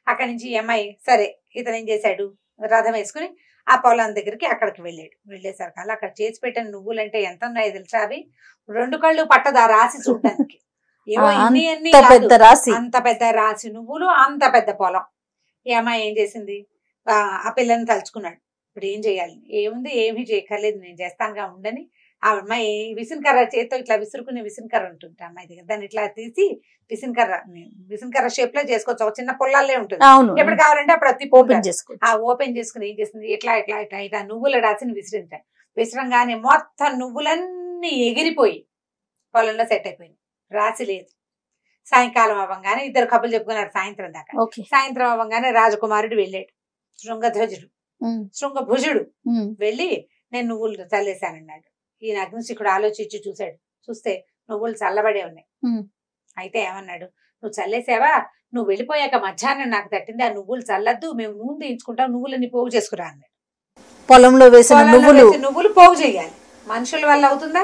అక్కడి నుంచి అమ్మాయి సరే ఇతను ఏం చేశాడు, రథం వేసుకుని ఆ పొలం దగ్గరికి అక్కడికి వెళ్ళేసరికి అక్కడ చేసి పెట్టిన నువ్వులు అంటే ఎంత ఉన్నాయో తెలుసా, అవి 2 కళ్ళు పట్టదు ఆ రాసి చూడటానికి, ఏవో అంత పెద్ద రాసి నువ్వులు, అంత పెద్ద పొలం. ఈ అమ్మాయి ఏం చేసింది, ఆ పిల్లని తలుచుకున్నాడు, ఇప్పుడు ఏం చేయాలి, ఏముంది ఏమీ చేయక్కర్లేదు నేను చేస్తానుగా ఉండని. ఆ అమ్మాయి విసినకర్ర చేతితో ఇట్లా విసురుకునే విసినకర్ర ఉంటుంది అమ్మాయి దగ్గర, దాన్ని ఇట్లా తీసి విసినకర్ర షేప్ లో చేసుకోవచ్చు, ఒక చిన్న పొలాలే ఉంటుంది, ఎప్పుడు కావాలంటే అప్పుడు అతి ఓపెన్ చేసుకుని ఏం చేసింది, ఇట్లా నువ్వుల రాసిని విసిరంగానే మొత్తం నువ్వులన్నీ ఎగిరిపోయి పొలంలో సెట్ అయిపోయింది, రాసి లేదు. సాయంకాలం అవ్వగానే ఇద్దరు కబుర్లు చెప్పుకున్నారు సాయంత్రం దాకా. సాయంత్రం అవ్వగానే రాజకుమారుడు వెళ్ళాడు, శృంగభుజుడు వెళ్ళి నేను నువ్వులు చల్లేశానన్నాడు. ఈయన అగ్నిశిఖుడు ఆలోచించి చూస్తే నువ్వులు చల్లబడే ఉన్నాయి. అయితే ఏమన్నాడు, నువ్వు చల్లేసావా, నువ్వు వెళ్ళిపోయాక మధ్యాహ్నం నాకు తట్టింది, ఆ నువ్వులు చల్లద్దు, మేము నూనె తీయించుకుంటాం, నువ్వులని పోగు చేసుకురా అన్నాడు. పొలంలో వేసిన నువ్వులు పోగు చేయాలి, మనుషుల వల్ల అవుతుందా,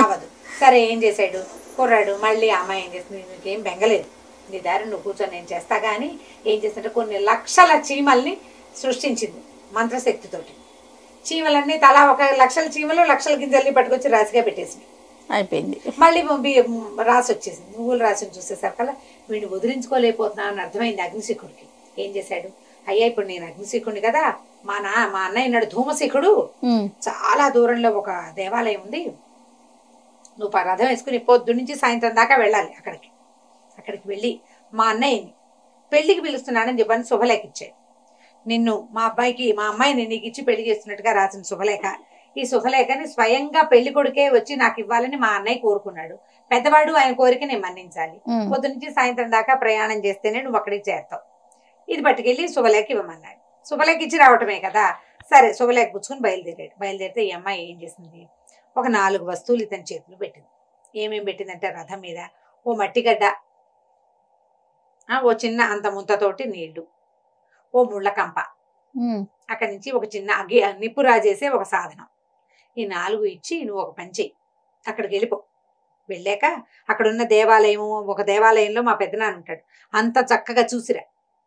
అవదు. సరే ఏం చేశాడు కుర్రాడు, మళ్ళీ అమ్మాయి ఏం చేస్తుంది, నీకేం బెంగలేదు, నీ దారి నువ్వు కూర్చొని నేను చేస్తా కానీ ఏం చేస్తుంటే కొన్ని లక్షల చీమల్ని సృష్టించింది మంత్రశక్తితోటి. చీమలన్నీ తలా 1 లక్షల చీమలు లక్షల గింజల్ని పట్టుకొచ్చి రాశిగా పెట్టేసింది. అయిపోయింది. మళ్ళీ రాసి వచ్చేసింది. నువ్వులు రాసిని చూసేసరికల్లా వీడిని వదిలించుకోలేకపోతున్నా అని అర్థమైంది అగ్నిశిఖుడికి. ఏం చేశాడు, అయ్యా ఇప్పుడు నేను అగ్నిశిఖుడిని కదా, మా అన్నయ్య ఉన్నాడు ధూమశిఖుడు, చాలా దూరంలో ఒక దేవాలయం ఉంది, నువ్వు రథం వేసుకుని పొద్దు నుంచి సాయంత్రం దాకా వెళ్ళాలి అక్కడికి వెళ్ళి మా అన్నయ్యని పెళ్లికి పిలుస్తున్నాడని చెప్పని శుభలేఖ ఇచ్చాడు. నిన్ను మా అమ్మాయిని నీకు ఇచ్చి పెళ్లి చేస్తున్నట్టుగా రాసిన శుభలేఖ. ఈ శుభలేఖని స్వయంగా పెళ్లి కొడుకే వచ్చి నాకు ఇవ్వాలని మా అన్నయ్య కోరుకున్నాడు. పెద్దవాడు ఆయన కోరిక నేను మన్నించాలి. పొద్దు నుంచి సాయంత్రం దాకా ప్రయాణం చేస్తేనే నువ్వు అక్కడికి చేరుతావు. ఇది పట్టుకెళ్ళి శుభలేఖ ఇవ్వమన్నాడు. శుభలేఖ ఇచ్చి రావటమే కదా, సరే శుభలేఖ పుచ్చుకుని బయలుదేరితే ఈ అమ్మాయి ఏం చేసింది, ఒక 4 వస్తువులు ఇతని చేతులు పెట్టింది. ఏమేమి పెట్టిందంటే రథం మీద ఓ మట్టిగడ్డ, ఓ చిన్న అంత ముంతతోటి నీళ్లు, ఓ ముళ్ళకంప, అక్కడి నుంచి ఒక చిన్న నిప్పు రాజేసే ఒక సాధనం. ఈ 4 ఇచ్చి నువ్వు ఒక పని చెయ్యి, అక్కడికి వెళ్ళిపో. వెళ్ళాక అక్కడున్న ఒక దేవాలయంలో మా పెద్దనాన్న ఉంటాడు, అంత చక్కగా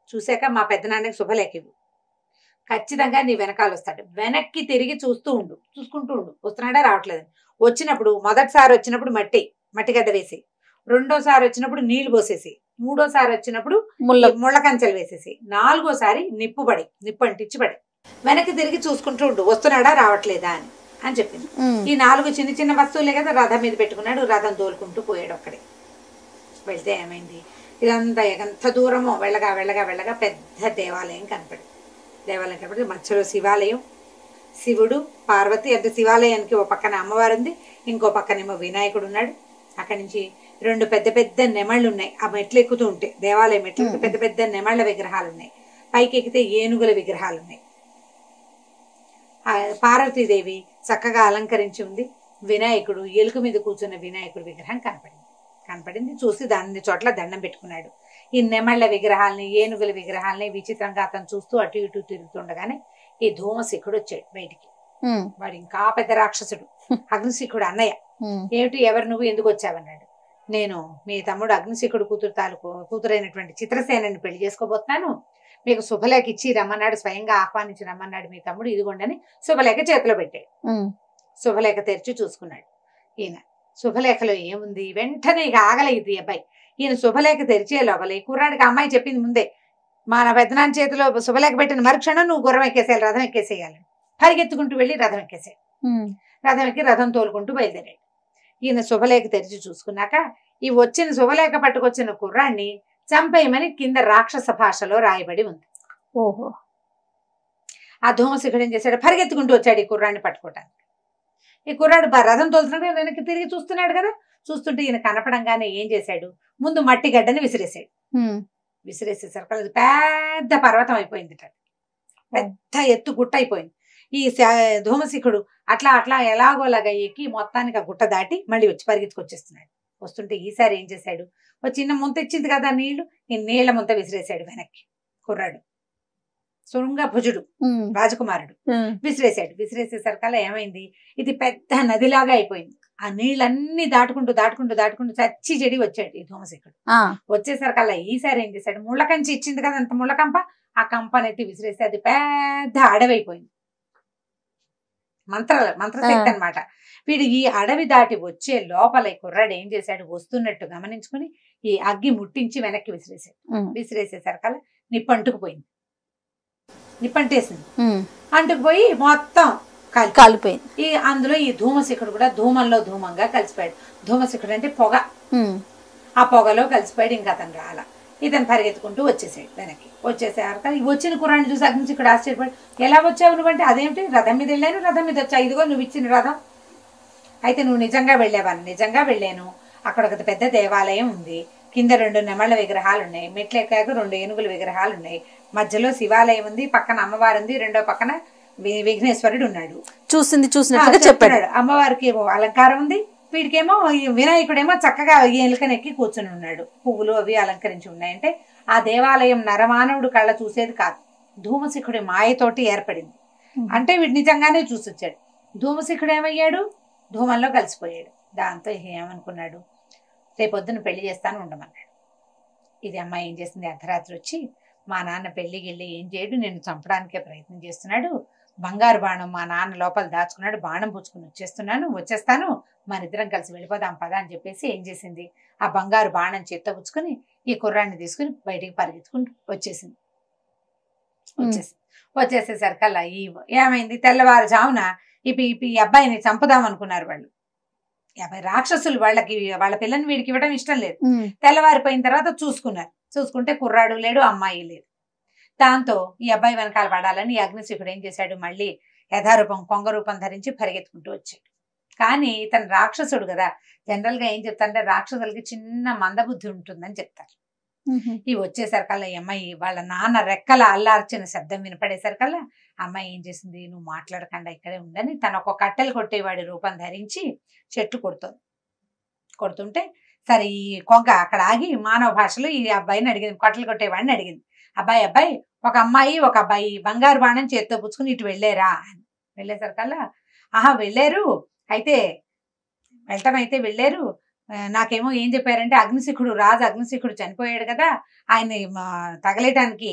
చూసాక మా పెద్దనాన్నకి శుభలేఖ ఇవ్వు. ఖచ్చితంగా నీ వెనకాల వస్తాడు. వెనక్కి తిరిగి చూసుకుంటూ ఉండు వస్తున్నాడా రావట్లేదని. వచ్చినప్పుడు మొదటిసారి వచ్చినప్పుడు మట్టిగడ్డ వేసి, రెండోసారి వచ్చినప్పుడు నీళ్లు పోసేసి, మూడోసారి వచ్చినప్పుడు ముళ్ళ కంచెలు వేసేసి, 4వసారి నిప్పు అంటించి పడి వెనక్కి తిరిగి చూసుకుంటూ ఉండు వస్తున్నాడా రావట్లేదా అని చెప్పింది. ఈ 4 చిన్న చిన్న వస్తువులే కదా రథం మీద పెట్టుకున్నాడు. రథం తోలుకుంటూ పోయాడు. అక్కడే వెళ్తే ఏమైంది, ఇదంతా ఎంత దూరమో వెళ్ళగా పెద్ద దేవాలయం కనపడింది. మధ్యలో శివాలయం, శివుడు, పార్వతి. అంటే శివాలయానికి ఓ పక్కన అమ్మవారు ఉంది, ఇంకో పక్కనేమో వినాయకుడు ఉన్నాడు. అక్కడి నుంచి 2 పెద్ద నెమళ్ళు ఉన్నాయి. ఆ మెట్లు ఎక్కుతూ ఉంటే దేవాలయం మెట్లు పెద్ద నెమళ్ళ విగ్రహాలు ఉన్నాయి. పైకి ఎక్కితే ఏనుగుల విగ్రహాలు ఉన్నాయి. పార్వతీదేవి చక్కగా అలంకరించి ఉంది. వినాయకుడు ఎలుక మీద కూర్చున్న వినాయకుడు విగ్రహం కనపడింది. చూసి దాని చోట్ల దండం పెట్టుకున్నాడు. ఈ నెమళ్ళ విగ్రహాలని, ఏనుగుల విగ్రహాలని విచిత్రంగా అతను చూస్తూ అటు ఇటు తిరుగుతుండగానే ఈ ధూమశిఖుడు వచ్చాడు బయటికి. వాడు ఇంకా పెద్ద రాక్షసుడు, అగ్నిశిఖుడు అన్నయ్య. ఏమిటి, ఎవరు నువ్వు, ఎందుకు వచ్చావన్నాడు. నేను మీ తమ్ముడు అగ్నిశిఖుడు కూతురైనటువంటి చిత్రసేనని పెళ్లి చేసుకోబోతున్నాను, మీకు శుభలేఖ ఇచ్చి రమ్మన్నాడు, స్వయంగా ఆహ్వానించి రమ్మన్నాడు మీ తమ్ముడు, ఇదిగోండని శుభలేఖ చేతిలో పెట్టాడు. శుభలేఖ తెరిచి చూసుకున్నాడు ఈయన. శుభలేఖలో ఏముంది, వెంటనే ఇక ఆగలేదు ఈ అబ్బాయి. ఈయన శుభలేఖ తెరిచే లోపల ఈ కుర్రాడికి అమ్మాయి చెప్పింది ముందే, మా పెద్దనాన్న చేతిలో శుభలేఖ పెట్టిన మరుక్షణం నువ్వు గుర్రం ఎక్కేసేయాలి, రథం ఎక్కేసేయాలి. పరిగెత్తుకుంటూ వెళ్ళి రథం ఎక్కేసాడు. రథం ఎక్కి రథం తోలుకుంటూ బయలుదేరాడు. ఈయన శుభలేఖ తెరిచి చూసుకున్నాక ఈ వచ్చిన శుభలేఖ పట్టుకొచ్చిన కుర్రాన్ని చంపేయమని కింద రాక్షస భాషలో రాయబడి ఉంది. ఓహో. ఆ ధూమశిఖుడు ఏం చేశాడు, పరిగెత్తుకుంటూ వచ్చాడు ఈ కుర్రాన్ని పట్టుకోవటానికి. ఈ కుర్రాడు రథం తోలుతున్నాడు, వెనక్కి తిరిగి చూస్తున్నాడు కదా. చూస్తుంటే ఈయన కనపడంగానే ఏం చేశాడు, ముందు మట్టి గడ్డని విసిరేసాడు. విసిరేసేసరికి అది పెద్ద పర్వతం అయిపోయింది, పెద్ద ఎత్తు గుట్ట అయిపోయింది. ఈ ధూమశిఖుడు అట్లా ఎలాగోలాగా ఎక్కి మొత్తానికి ఆ గుట్ట దాటి మళ్ళీ వచ్చి పరిగెత్తుకొచ్చేస్తున్నాడు. వస్తుంటే ఈసారి ఏం చేశాడు, ఒక చిన్న ముంత ఇచ్చింది కదా నీళ్లు, ఈ నీళ్ల ముంత విసిరేసాడు వెనక్కి. కుర్రాడు శృంగభుజుడు రాజకుమారుడు విసిరేసేసరికల్లా ఏమైంది, ఇది పెద్ద నదిలాగా అయిపోయింది. ఆ నీళ్ళన్నీ దాటుకుంటూ చచ్చి చెడి వచ్చాడు ఈ ధూమశిఖుడు. వచ్చేసరికల్లా ఈసారి ఏం చేశాడు, ముళ్ళకంచి ఇచ్చింది కదా అంత ముళ్ళకంప, ఆ కంపనెత్తి విసిరేస్తే అది పెద్ద అడవి అయిపోయింది. మంత్రశక్తి అనమాట. వీడు ఈ అడవి దాటి వచ్చే లోపల ఈ కుర్రాడు ఏం చేశాడు, వస్తున్నట్టు గమనించుకుని ఈ అగ్గి ముట్టించి వెనక్కి విసిరేసేసరికల్లా నిప్పంటుకుపోయింది. నిప్పంటేసింది. అంటుకుపోయి మొత్తం కాలిపోయింది. అందులో ఈ ధూమశిఖుడు కూడా ధూమంగా కలిసిపోయాడు. ధూమశిఖుడు అంటే పొగ, ఆ పొగలో కలిసిపోయాడు. ఇంకా అతను రాల. ఇతను పరిగెత్తుకుంటూ వచ్చేసాడు వెనక్కి. వచ్చేసాక వచ్చిన కుర్రాన్ని చూసి అగ్నిశిఖుడు ఆశ్చర్యపడి, ఎలా వచ్చావు నువ్వంటే, అదేమిటి రథం మీద వెళ్ళాను, రథం మీద వచ్చా, ఇదిగో నువ్వు ఇచ్చిన రథం. అయితే నువ్వు నిజంగా వెళ్ళావని. నిజంగా వెళ్ళాను. అక్కడ ఒక పెద్ద దేవాలయం ఉంది, కింద 2 నెమళ్ళ విగ్రహాలు ఉన్నాయి, మెట్లు ఎక్కాక 2 ఏనుగుల విగ్రహాలు ఉన్నాయి, మధ్యలో శివాలయం ఉంది, పక్కన అమ్మవారు ఉంది, రెండో పక్కన విఘ్నేశ్వరుడు ఉన్నాడు. చూసినట్టుగా చెప్పాడు. అమ్మవారికి అలంకారం ఉంది, వీడికేమో వినాయకుడేమో చక్కగా ఎలుకనెక్కి కూర్చుని ఉన్నాడు, పువ్వులు అవి అలంకరించి ఉన్నాయంటే ఆ దేవాలయం నరమానవుడు కళ్ళ చూసేది కాదు, ధూమశిఖుడి మాయతోటి ఏర్పడింది. అంటే వీడు నిజంగానే చూసొచ్చాడు. ధూమశిఖుడు ఏమయ్యాడు, ధూమంలో కలిసిపోయాడు. దాంతో ఏమనుకున్నాడు, రేపొద్దున పెళ్లి చేస్తాను ఉండమన్నాడు. ఇది అమ్మాయి ఏం చేసింది, అర్ధరాత్రి వచ్చి మా నాన్న పెళ్ళికి వెళ్ళి ఏం చేయడు, నేను చంపడానికే ప్రయత్నం చేస్తున్నాడు, బంగారు బాణం మా నాన్న లోపల దాచుకున్నాడు, బాణం పుచ్చుకుని వచ్చేస్తాను, మన ఇద్దరం కలిసి వెళ్ళిపోదాం పదా అని చెప్పేసి ఏం చేసింది, ఆ బంగారు బాణం చేత్తో పుచ్చుకొని ఈ కుర్రాన్ని తీసుకుని బయటికి పరిగెత్తుకుంటూ వచ్చేసింది. వచ్చేసేసరికల్లా ఏమైంది, తెల్లవారుజామున ఈ అబ్బాయిని చంపుదాం అనుకున్నారు వాళ్ళు. రాక్షసులు వాళ్ళ పిల్లని వీడికి ఇవ్వడం ఇష్టం లేదు. తెల్లవారిపోయిన తర్వాత చూసుకుంటే కుర్రాడు లేడు, అమ్మాయి లేదు. దాంతో ఈ అబ్బాయి వెనకాల పడాలని అగ్నిశిఖుడు ఏం చేశాడు, మళ్ళీ యథారూపం కొంగ రూపం ధరించి పరిగెత్తుకుంటూ వచ్చాడు. కానీ ఇతను రాక్షసుడు కదా, జనరల్ గా ఏం చెప్తారంటే రాక్షసులకి చిన్న మందబుద్ధి ఉంటుందని చెప్తారు. ఇవి వచ్చేసరికల్లా ఈ అమ్మాయి వాళ్ళ నాన్న రెక్కల అల్లార్చిన శబ్దం వినపడేసరికల్లా అమ్మాయి ఏం చేసింది, నువ్వు మాట్లాడకుండా ఇక్కడే ఉండని తను ఒక కట్టెలు కొట్టేవాడి రూపం ధరించి చెట్టు కొడుతుంటే సరే ఈ కొంగ అక్కడ ఆగి మానవ భాషలో ఈ అబ్బాయిని అడిగింది, కట్టెలు కొట్టేవాడిని అడిగింది, అబ్బాయి ఒక అమ్మాయి ఒక అబ్బాయి బంగారు బాణం చేత్తో పుచ్చుకుని ఇటు వెళ్ళారా అని. వెళ్ళేసరికల్లా వెళ్ళారు, అయితే వెళ్ళారు, నాకేమో ఏం చెప్పారంటే రాజు అగ్నిశిఖుడు చనిపోయాడు కదా, ఆయన్ని తగలేయడానికి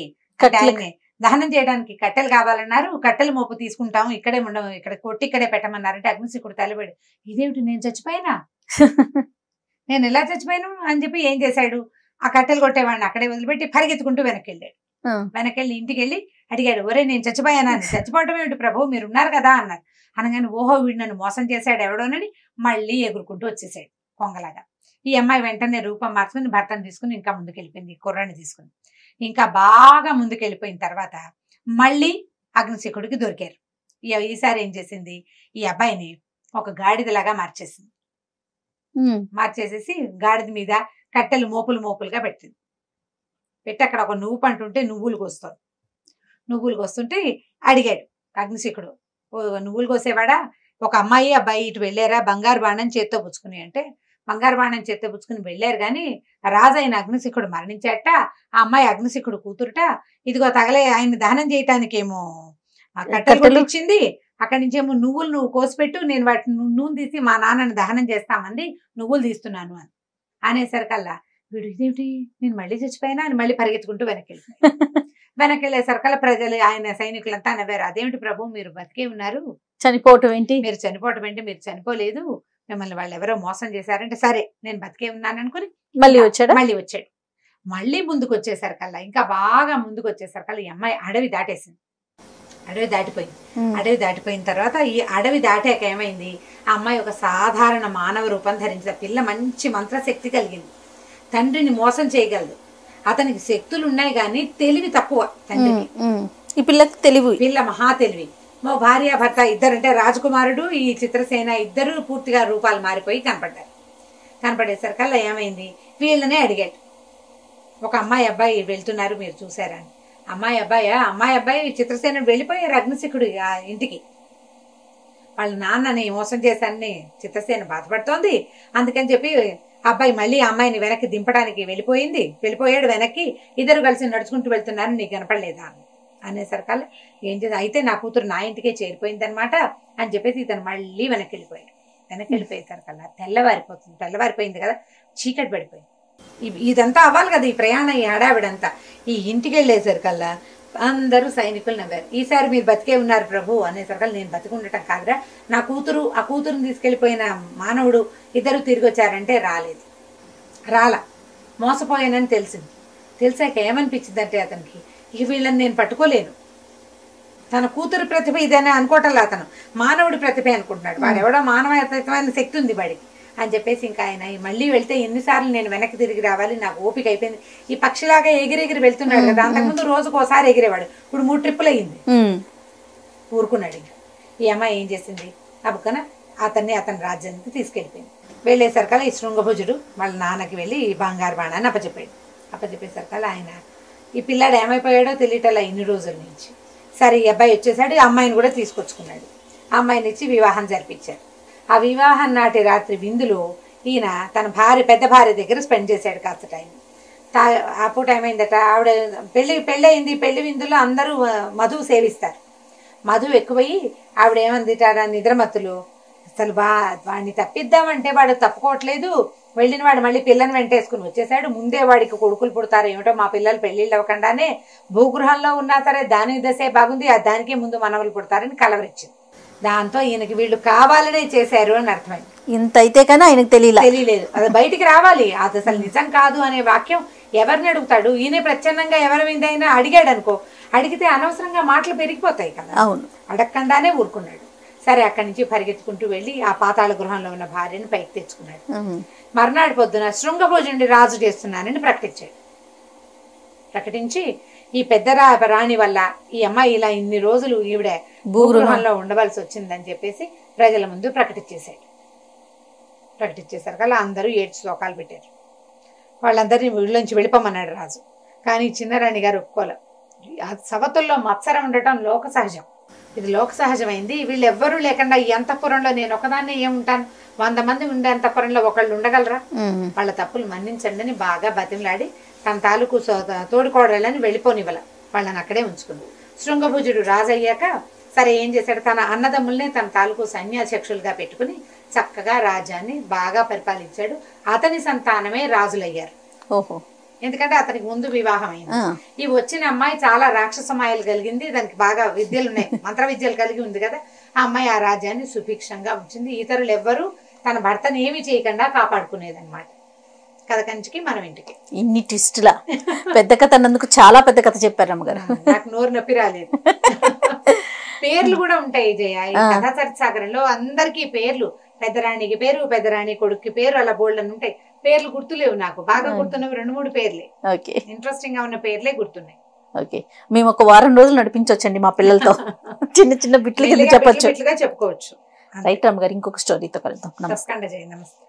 దహనం చేయడానికి కట్టెలు కావాలన్నారు, కట్టెల మోపు తీసుకుంటాము, ఇక్కడే ఉండవు, ఇక్కడ కొట్టి ఇక్కడే పెట్టమన్నారంటే అగ్నిశిఖుడు తలబడి ఇదేమిటి నేను చచ్చిపోయినా, నేను ఎలా చచ్చిపోయాను అని చెప్పి ఏం చేశాడు, ఆ కట్టెలు కొట్టేవాడిని అక్కడే వదిలిపెట్టి పరిగెత్తుకుంటూ వెనకెళ్ళి ఇంటికి వెళ్ళి అడిగాడు, ఒరే నేను చచ్చిపోయానా, చచ్చిపోవటం ఏమిటి ప్రభు మీరు ఉన్నారు కదా అన్నారు. అనగానే ఓహో వీడు నన్ను మోసం చేశాడు ఎవడోనని మళ్ళీ ఎగురుకుంటూ వచ్చేసాడు కొంగలాగా. ఈ అమ్మాయి వెంటనే రూపం మార్చుకుని భర్తను తీసుకుని ఇంకా ముందుకెళ్ళిపోయింది, కుర్రాన్ని తీసుకుని ఇంకా బాగా ముందుకెళ్ళిపోయిన తర్వాత మళ్ళీ అగ్నిశిఖుడికి దొరికారు. ఈసారి ఏం చేసింది, ఈ అబ్బాయిని ఒక గాడిదలాగా మార్చేసేసి గాడిద మీద కట్టెలు మోపులుగా పెట్టి అక్కడ ఒక నువ్వు పంటుంటే నువ్వులు కోస్తుంటే అడిగాడు అగ్నిశిఖుడు, నువ్వులు కోసేవాడా, ఒక అమ్మాయి అబ్బాయి ఇటు వెళ్ళారా బంగారు బాణం చేత్తో పుచ్చుకుని అంటే, బంగారు బాణం చేత్తో పుచ్చుకుని వెళ్ళారు కానీ రాజైన అగ్నిశిఖుడు మరణించాట, ఆ అమ్మాయి అగ్నిశిఖుడు కూతురుట, ఇదిగో తగలే ఆయన దహనం చేయటానికేమో కట్టెలు ఇచ్చింది, అక్కడి నుంచేమో నువ్వు కోసిపెట్టు, నేను వాటిని నూనె తీసి మా నాన్నని దహనం చేస్తామంది, నువ్వులు తీస్తున్నాను అని అనేసరికల్లా వీడు ఇదేమిటి నేను మళ్ళీ చచ్చిపోయినా అని మళ్ళీ పరిగెత్తుకుంటూ వెనకెళ్ళేసరికల్లా ప్రజలు ఆయన సైనికులంతా నవ్వారు, అదేమిటి ప్రభు మీరు బతికే ఉన్నారు, చనిపోవటం ఏంటి, మీరు చనిపోలేదు, మిమ్మల్ని వాళ్ళు ఎవరో మోసం చేశారంటే సరే నేను బతికే ఉన్నాను అనుకుని మళ్ళీ వచ్చాడు. మళ్ళీ ముందుకు వచ్చేసరికల్లా ఇంకా బాగా ముందుకు వచ్చేసరికల్లా ఈ అమ్మాయి అడవి దాటిపోయిన తర్వాత ఈ అడవి దాటాక ఏమైంది, ఆ అమ్మాయి ఒక సాధారణ మానవ రూపం ధరించిన పిల్ల, మంచి మంత్రశక్తి కలిగింది, తండ్రిని మోసం చేయగలదు, అతనికి శక్తులు ఉన్నాయి కానీ తెలివి తక్కువ తండ్రికి. ఈ పిల్లకి పిల్ల మహా తెలివి. మా భార్య భర్త ఇద్దరంటే రాజకుమారుడు ఈ చిత్రసేన ఇద్దరు పూర్తిగా రూపాలు మారిపోయి కనపడేసరికల్లా ఏమైంది, వీళ్ళనే అడిగాడు, ఒక అమ్మాయి అబ్బాయి వెళ్తున్నారు మీరు చూసారా అని. అమ్మాయి అబ్బాయి చిత్రసేన వెళ్ళిపోయారు అగ్నిశిఖుడు ఇంటికి, వాళ్ళ నాన్నని మోసం చేశానని చిత్రసేన బాధపడుతోంది, అందుకని చెప్పి అబ్బాయి మళ్ళీ అమ్మాయిని వెనక్కి దింపడానికి వెళ్ళిపోయాడు వెనక్కి, ఇద్దరు కలిసి నడుచుకుంటూ వెళ్తున్నారు, నీకు కనపడలేదా అనేసరికల్లా ఏం చేసి అయితే నా కూతురు నా ఇంటికే చేరిపోయింది అనమాట అని చెప్పేసి ఇతను మళ్ళీ వెనక్కి వెళ్ళిపోయేసరికల్లా తెల్లవారిపోయింది కదా, చీకటి పడిపోయింది. ఇదంతా అవ్వాలి కదా ఈ ప్రయాణం, ఈ హడావిడంతా. ఈ ఇంటికి వెళ్ళేసరికల్లా అందరూ సైనికులు నవ్వారు, ఈసారి మీరు బతికే ఉన్నారు ప్రభు అనేసరికల్లా నేను బతికుండటం కాదురా, నా కూతురు ఆ కూతురుని తీసుకెళ్లిపోయిన మానవుడు ఇద్దరు తిరిగి వచ్చారంటే రాలా మోసపోయానని తెలిసాక ఏమనిపించిందంటే అతనికి, ఇక వీళ్ళని నేను పట్టుకోలేను, తన కూతురు ప్రతిభ ఇదేనా అనుకోవటంలో అతను మానవుడి ప్రతిభ అనుకుంటున్నాడు, వాడు ఎవడో మానవమైన శక్తి ఉంది వాడికి అని చెప్పేసి ఇంకా ఆయన మళ్ళీ వెళ్తే ఎన్నిసార్లు నేను వెనక్కి తిరిగి రావాలి, నాకు ఓపిక అయిపోయింది. ఈ పక్షిలాగా ఎగిరెగిరి వెళ్తున్నాడు కదా, అంతకుముందు రోజుకు ఒకసారి ఎగిరేవాడు, ఇప్పుడు 3 ట్రిప్పులు అయింది, ఊరుకున్నాడు. ఈ అమ్మాయి ఏం చేసింది, అబ్బుకన అతన్ని రాజ్యానికి తీసుకెళ్ళిపోయింది. వెళ్ళేసరికల్లా ఈ శృంగభుజుడు వాళ్ళ నాన్నకి వెళ్ళి ఈ బంగారు బాణాన్ని అప్పచెప్పేసరికల్లా ఆయన ఈ పిల్లాడు ఏమైపోయాడో తెలియటల్లా ఇన్ని రోజుల నుంచి. సరే ఈ అబ్బాయి వచ్చేసాడు, అమ్మాయిని కూడా తీసుకొచ్చుకున్నాడు, అమ్మాయిని ఇచ్చి వివాహం జరిపించారు. ఆ వివాహం నాటి రాత్రి విందులో ఈయన తన పెద్ద భార్య దగ్గర స్పెండ్ చేశాడు కాస్త టైం. ఆ పూట ఏమైందట, ఆవిడ పెళ్ళి అయింది, పెళ్లి విందులో అందరూ మధువు సేవిస్తారు, మధువు ఎక్కువయ్యి ఆవిడ ఏమందిట నిద్రమత్తులు, అసలు వాడిని తప్పిద్దామంటే వాడు తప్పుకోవట్లేదు, వెళ్ళిన వాడు మళ్ళీ పిల్లని వెంటేసుకుని వచ్చేసాడు. ముందే వాడికి కొడుకులు పుడతారు ఏమిటో, మా పిల్లలు పెళ్లిళ్ళు అవ్వకుండానే భూగృహంలో ఉన్నా సరే దాని దశే బాగుంది, దానికే ముందు మనవలు పుడతారని కలవరిచ్చింది. దాంతో ఈయనకి వీళ్ళు కావాలనే చేశారు అని అర్థమైంది. ఇంత అయితే కానీ ఆయనకు తెలియలేదు, అది బయటికి రావాలి. అది అసలు నిజం కాదు అనే వాక్యం ఎవరిని అడుగుతాడు? ఈయన ప్రచ్ఛన్నంగా ఎవరి మీద అయినా అడిగాడు అనుకో, అడిగితే అనవసరంగా మాటలు పెరిగిపోతాయి కదా. అవును, అడగకుండానే ఊరుకున్నాడు. సరే అక్కడి నుంచి పరిగెత్తుకుంటూ వెళ్ళి ఆ పాతాళ గృహంలో ఉన్న భార్యను పైకి తెచ్చుకున్నాడు. మర్నాడు పొద్దున శృంగభోజుడి రాజు చేస్తున్నానని ప్రకటించాడు. ప్రకటించి ఈ పెద్ద రాణి వల్ల ఈ అమ్మాయి ఇలా ఇన్ని రోజులు ఈవిడ భూగృహంలో ఉండవలసి వచ్చిందని చెప్పేసి ప్రజల ముందు ప్రకటించేశారు కదా. అందరూ ఏడ్చి శోకాలు పెట్టారు. వాళ్ళందరినీ ఊళ్ళోంచి వెళ్ళిపోమన్నాడు రాజు. కానీ చిన్నరాణి గారు ఒప్పుకోలే. సవతుల్లో మత్సరం ఉండటం లోక సహజం, ఇది లోక సహజమైంది. వీళ్ళు ఎవ్వరూ లేకుండా ఈ అంతఃపురంలో నేను ఒకదాన్నే ఏముంటాను, 100 మంది ఉండే అంతఃపురంలో ఒకళ్ళు ఉండగలరా? వాళ్ళ తప్పులు మన్నించండి అని బాగా బతిమలాడి తన తాలూకు తోడుకోడళ్ళని వెళ్ళిపోనివ్వాల, వాళ్ళని అక్కడే ఉంచుకుంది. శృంగభుజుడు రాజు అయ్యాక సరే ఏం చేశాడు, తన అన్నదమ్ముల్ని తన తాలూకు సన్యాధ్యక్షులుగా పెట్టుకుని చక్కగా రాజ్యాన్ని బాగా పరిపాలించాడు. అతని సంతానమే రాజులయ్యారు. ఓహో, ఎందుకంటే అతనికి ముందు వివాహం అయింది. ఈ వచ్చిన అమ్మాయి చాలా రాక్షసమాయలు కలిగింది, దానికి బాగా విద్యలు ఉన్నాయి, మంత్ర విద్యలు కలిగి ఉంది కదా. ఆ అమ్మాయి ఆ రాజ్యాన్ని సుభిక్షంగా ఉంచింది. ఇతరులు ఎవ్వరూ తన భర్తను ఏమి చేయకుండా కాపాడుకునేదన్నమాట. కథ కంచికి మనం ఇంటికి. ఇన్ని ట్విస్టులా పెద్ద కథ అన్నందుకు చాలా పెద్ద కథ చెప్పారు అమ్మగారు. నాకు నోరు నొప్పి రాలేదు. పేర్లు కూడా ఉంటాయి జయ ఈ కథా చరిత్రసాగరంలో. అందరికీ పేర్లు, పెద్దరాణికి పేరు, పెద్దరాణి కొడుక్కి పేరు, అలా బోల్డ్ అని ఉంటాయి. పేర్లు గుర్తులేవు నాకు, బాగా గుర్తున్నవి 2-3 పేర్లే. ఓకే, ఇంట్రెస్టింగ్ గా ఉన్న పేర్లే గుర్తున్నాయి. ఓకే, మేము ఒక వారం రోజులు నడిపించవచ్చండి మా పిల్లలతో. చిన్న చిన్న బిట్లు కింద చెప్పొచ్చు, చెప్పుకోవచ్చు. రైట్ అమ్మగారు. ఇంకొక స్టోరీతో కలుద్దాం. నమస్కారం జయ. నమస్తే.